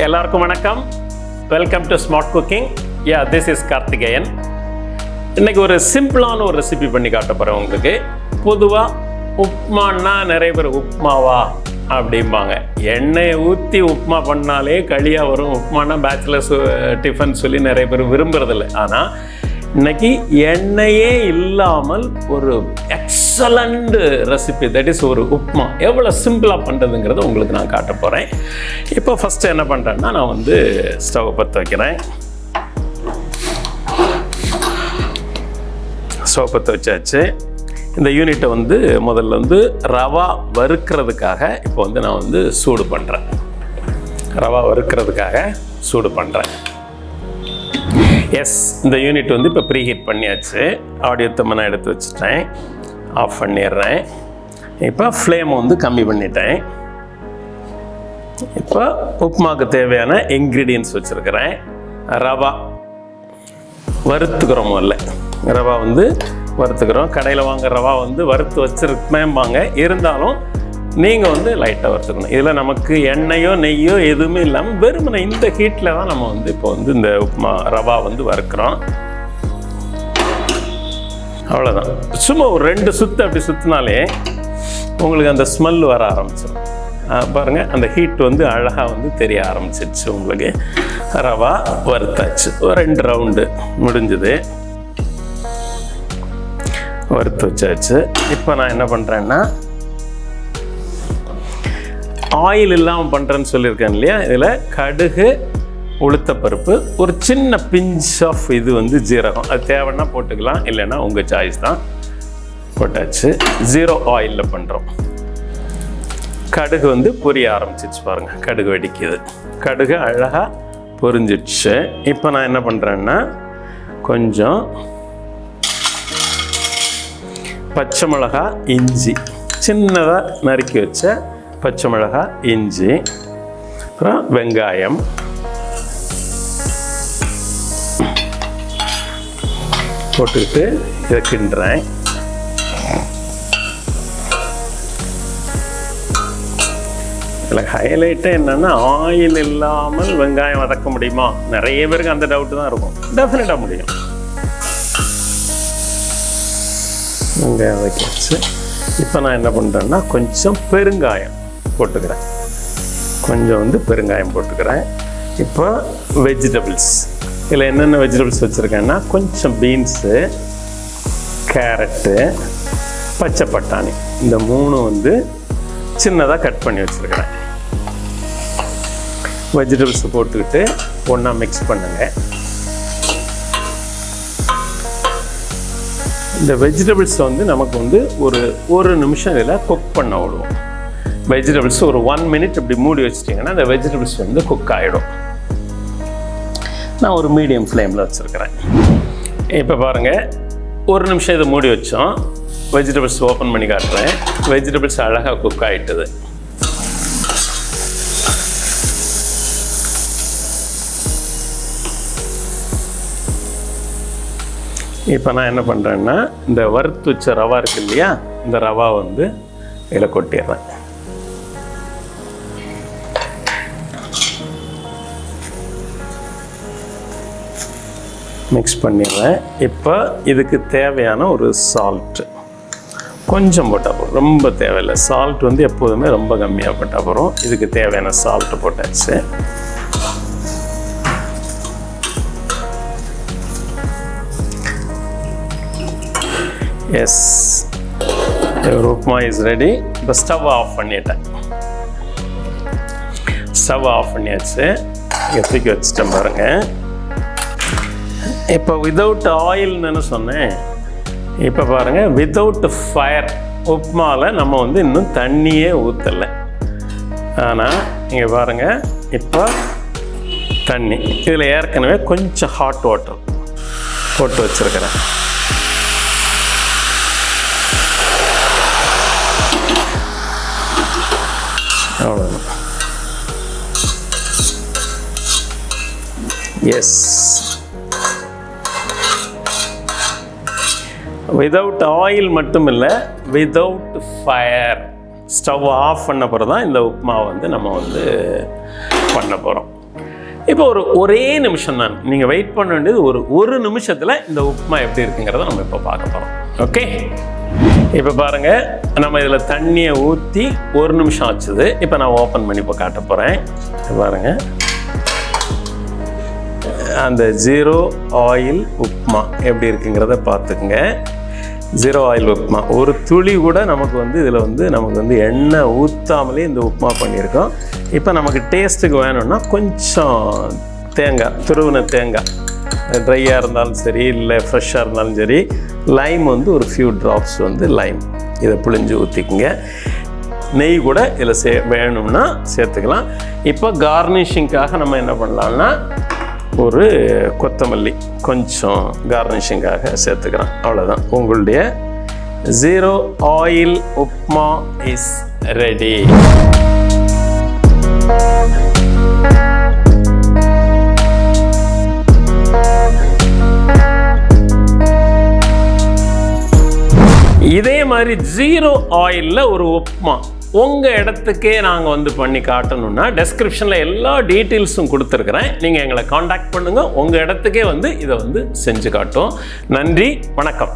எல்லாருக்கும் வணக்கம். Welcome to smart cooking. This is Karthikeyan. இன்னைக்கு ஒரு சிம்பிளான ஒரு ரெசிபி பண்ணி காட்ட போகிறேன் உங்களுக்கு. பொதுவாக உப்மான்னா நிறைய பேர் உப்மாவா அப்படிம்பாங்க. எண்ணெயை ஊற்றி உப்மா பண்ணாலே களியாக வரும். உப்மானா பேச்சுலர்ஸ் டிஃபன் சொல்லி நிறைய பேர் விரும்புறதில்லை. ஆனால் இன்னைக்கு எண்ணெயே இல்லாமல் ஒரு எக்ஸலண்ட் ரெசிபி, தட் இஸ் ஒரு உப்மா எவ்வளோ சிம்பிளாக பண்ணுறதுங்கிறத உங்களுக்கு நான் காட்ட போகிறேன். இப்போ ஃபஸ்ட்டு என்ன பண்ணுறேன்னா, நான் வந்து ஸ்டவ் பற்ற வைக்கிறேன். ஸ்டவ் பற்ற வச்சாச்சு. இந்த யூனிட்டை வந்து முதல்ல வந்து ரவா வறுக்கிறதுக்காக இப்போ வந்து நான் வந்து சூடு பண்ணுறேன். ரவா வறுக்கிறதுக்காக சூடு பண்ணுறேன். இந்த யூனிட் வந்து இப்போ ப்ரீ ஹீட் பண்ணியாச்சு. ஆடியோ நான் எடுத்து வச்சுட்டேன். ஆஃப் பண்ணிடுறேன். இப்போ ஃப்ளேமை வந்து கம்மி பண்ணிட்டேன். இப்போ உப்புமாவுக்கு தேவையான இன்க்ரீடியன்ட்ஸ் வச்சுருக்கிறேன். ரவா வறுத்துக்கிறோம். முதல்ல ரவா வந்து வறுத்துக்கிறோம். கடையில் வாங்க ரவா வந்து வறுத்து வச்சுருக்கமேம்பாங்க. இருந்தாலும் நீங்கள் வந்து லைட்டாக வறுத்துக்கணும். இதில் நமக்கு எண்ணெயோ நெய்யோ எதுவுமே இல்லாமல் வெறுமனை இந்த ஹீட்டில் தான் நம்ம வந்து இப்போ வந்து இந்த உப்புமா ரவா வந்து வறுக்கிறோம். அவ்வளோதான். சும்மா ஒரு 2 சுற்று அப்படி சுற்றினாலே உங்களுக்கு அந்த ஸ்மெல் வர ஆரம்பிச்சிடும். பாருங்கள், அந்த ஹீட் வந்து அழகாக வந்து தெரிய ஆரம்பிச்சிருச்சு. உங்களுக்கு ரவா வறுத்தாச்சு. ஒரு 2 ரவுண்டு முடிஞ்சுது. வறுத்து வச்சாச்சு. இப்போ நான் என்ன பண்ணுறேன்னா, ஆயில் இல்லாமல் பண்ணுறேன்னு சொல்லியிருக்கேன் இல்லையா. இதில் கடுகு, உளுத்தப்பருப்பு, ஒரு சின்ன பிஞ்ச் ஆஃப் இது வந்து ஜீரகம். அது தேவைன்னா போட்டுக்கலாம், இல்லைன்னா உங்கள் சாய்ஸ் தான். போட்டாச்சு. 0 ஆயிலில் பண்ணுறோம். கடுகு வந்து பொரிய ஆரம்பிச்சிச்சு. பாருங்கள், கடுகு வெடிக்குது. கடுகு அழகாக பொரிஞ்சிடுச்சு. இப்போ நான் என்ன பண்ணுறேன்னா, கொஞ்சம் பச்சை மிளகா, இஞ்சி, சின்னதாக நறுக்கி வச்ச பச்சை மிளகா, இஞ்சி, அப்புறம் வெங்காயம், போட்டுக்கிட்டு இதை கிண்டுறேன். இதில் ஹைலைட்டு என்னென்னா, ஆயில் இல்லாமல் வெங்காயம் வதக்க முடியுமா? நிறைய பேருக்கு அந்த டவுட்டு தான் இருக்கும். டெஃபினட்டாக முடியும். வெங்காயம் வதக்கிடுச்சு. இப்போ நான் என்ன பண்ணுறேன்னா, கொஞ்சம் பெருங்காயம் போட்டுக்கிறேன். கொஞ்சம் வந்து பெருங்காயம் போட்டுக்கிறேன். இப்போ வெஜிடபிள்ஸ், இதில் என்னென்ன வெஜிடபிள்ஸ் வச்சுருக்கேன்னா, கொஞ்சம் பீன்ஸு, கேரட்டு, பச்சை பட்டாணி, இந்த 3 வந்து சின்னதாக கட் பண்ணி வச்சுருக்கிறேன். வெஜிடபிள்ஸை போட்டுக்கிட்டு ஒன்றா மிக்ஸ் பண்ணுங்கள். இந்த வெஜிடபிள்ஸ் வந்து நமக்கு வந்து ஒரு நிமிஷம் இதில் குக் பண்ண விடுவோம். வெஜிடபிள்ஸ் ஒரு 1 மினிட் இப்படி மூடி வச்சிட்டிங்கன்னா இந்த வெஜிடபிள்ஸ் வந்து குக் ஆகிடும். நான் ஒரு மீடியம் ஃப்ளேமில் வச்சுருக்கிறேன். இப்போ பாருங்கள், 1 நிமிஷம் இதை மூடி வச்சோம். வெஜிடபிள்ஸ் ஓப்பன் பண்ணி காட்டுறேன். வெஜிடபிள்ஸ் அழகாக குக் ஆகிட்டுது. இப்போ நான் என்ன பண்ணுறேன்னா, இந்த வறுத்து வச்ச ரவா இருக்குது இல்லையா, இந்த ரவா வந்து இதில் கொட்டிடுறேன். மிக்ஸ் பண்ணிடுறேன். இப்போ இதுக்கு தேவையான ஒரு சால்ட்டு கொஞ்சம் போட்டால் போதும், ரொம்ப தேவையில்லை. சால்ட் வந்து எப்போதுமே ரொம்ப கம்மியாக போட்டால் போகிறோம். இதுக்கு தேவையான சால்ட்டு போட்டாச்சு. your upma is ready. இப்போ ஸ்டவ் ஆஃப் பண்ணிட்டேன். ஸ்டவ் ஆஃப் பண்ணியாச்சு. தூக்கி வச்சுட்டேன் பாருங்கள். இப்போ வித்தவுட் ஆயில்னு சொன்னேன். இப்போ பாருங்கள், வித்தவுட் ஃபயர் உப்மாவில் நம்ம வந்து இன்னும் தண்ணியே ஊற்றலை. ஆனால் இங்கே பாருங்கள், இப்போ தண்ணி இதில் ஏற்கனவே கொஞ்சம் ஹாட் வாட்டர் போட்டு வச்சுருக்கிறேன். அவ்வளோதான். வித்தவுட் ஆயில் மட்டும் இல்லை, வித்தவுட் ஃபயர். ஸ்டவ் ஆஃப் பண்ண பிறகு தான் இந்த உப்புமா வந்து நம்ம வந்து பண்ண போகிறோம். இப்போ ஒரே நிமிஷம் தான், நீங்கள் வெயிட் பண்ண வேண்டியது ஒரு நிமிஷத்தில் இந்த உப்புமா எப்படி இருக்குங்கிறத நம்ம இப்போ பார்க்க போகிறோம். ஓகே, இப்போ பாருங்கள், நம்ம இதில் தண்ணியை ஊற்றி 1 நிமிஷம் ஆச்சுது. இப்போ நான் ஓப்பன் பண்ணி இப்போ காட்ட போகிறேன். பாருங்கள், அந்த 0 ஆயில் உப்புமா எப்படி இருக்குங்கிறத பார்த்துக்குங்க. 0 ஆயில் உப்புமா, ஒரு துளி கூட நமக்கு வந்து இதில் வந்து நமக்கு வந்து எண்ணெய் ஊற்றாமலே இந்த உப்புமா பண்ணியிருக்கோம். இப்போ நமக்கு டேஸ்ட்டுக்கு வேணும்னா கொஞ்சம் தேங்காய், துருவின தேங்காய், ட்ரையாக இருந்தாலும் சரி இல்லை ஃப்ரெஷ்ஷாக இருந்தாலும் சரி, லைம் வந்து ஒரு ஃபியூ ட்ராப்ஸ் வந்து லைம் இதை புழிஞ்சு ஊற்றிக்குங்க. நெய் கூட இதில் வேணும்னா சேர்த்துக்கலாம். இப்போ கார்னிஷிங்காக நம்ம என்ன பண்ணலாம்னா ஒரு கொத்தமல்லி கொஞ்சம் கார்னிஷிங்காக சேர்த்துக்கிறோம். அவ்வளோதான், உங்களுடைய 0 ஆயில் உப்மா இஸ் ரெடி. இதே மாதிரி 0 ஆயிலில் ஒரு உப்புமா உங்கள் இடத்துக்கே நாங்கள் வந்து பண்ணி காட்டணும்னா டெஸ்கிரிப்ஷனில் எல்லா டீட்டெயில்ஸும் கொடுத்துருக்குறேன். நீங்கள் எங்களை காண்டாக்ட் பண்ணுங்கள், உங்கள் இடத்துக்கே வந்து இதை வந்து செஞ்சு காட்டும். நன்றி, வணக்கம்.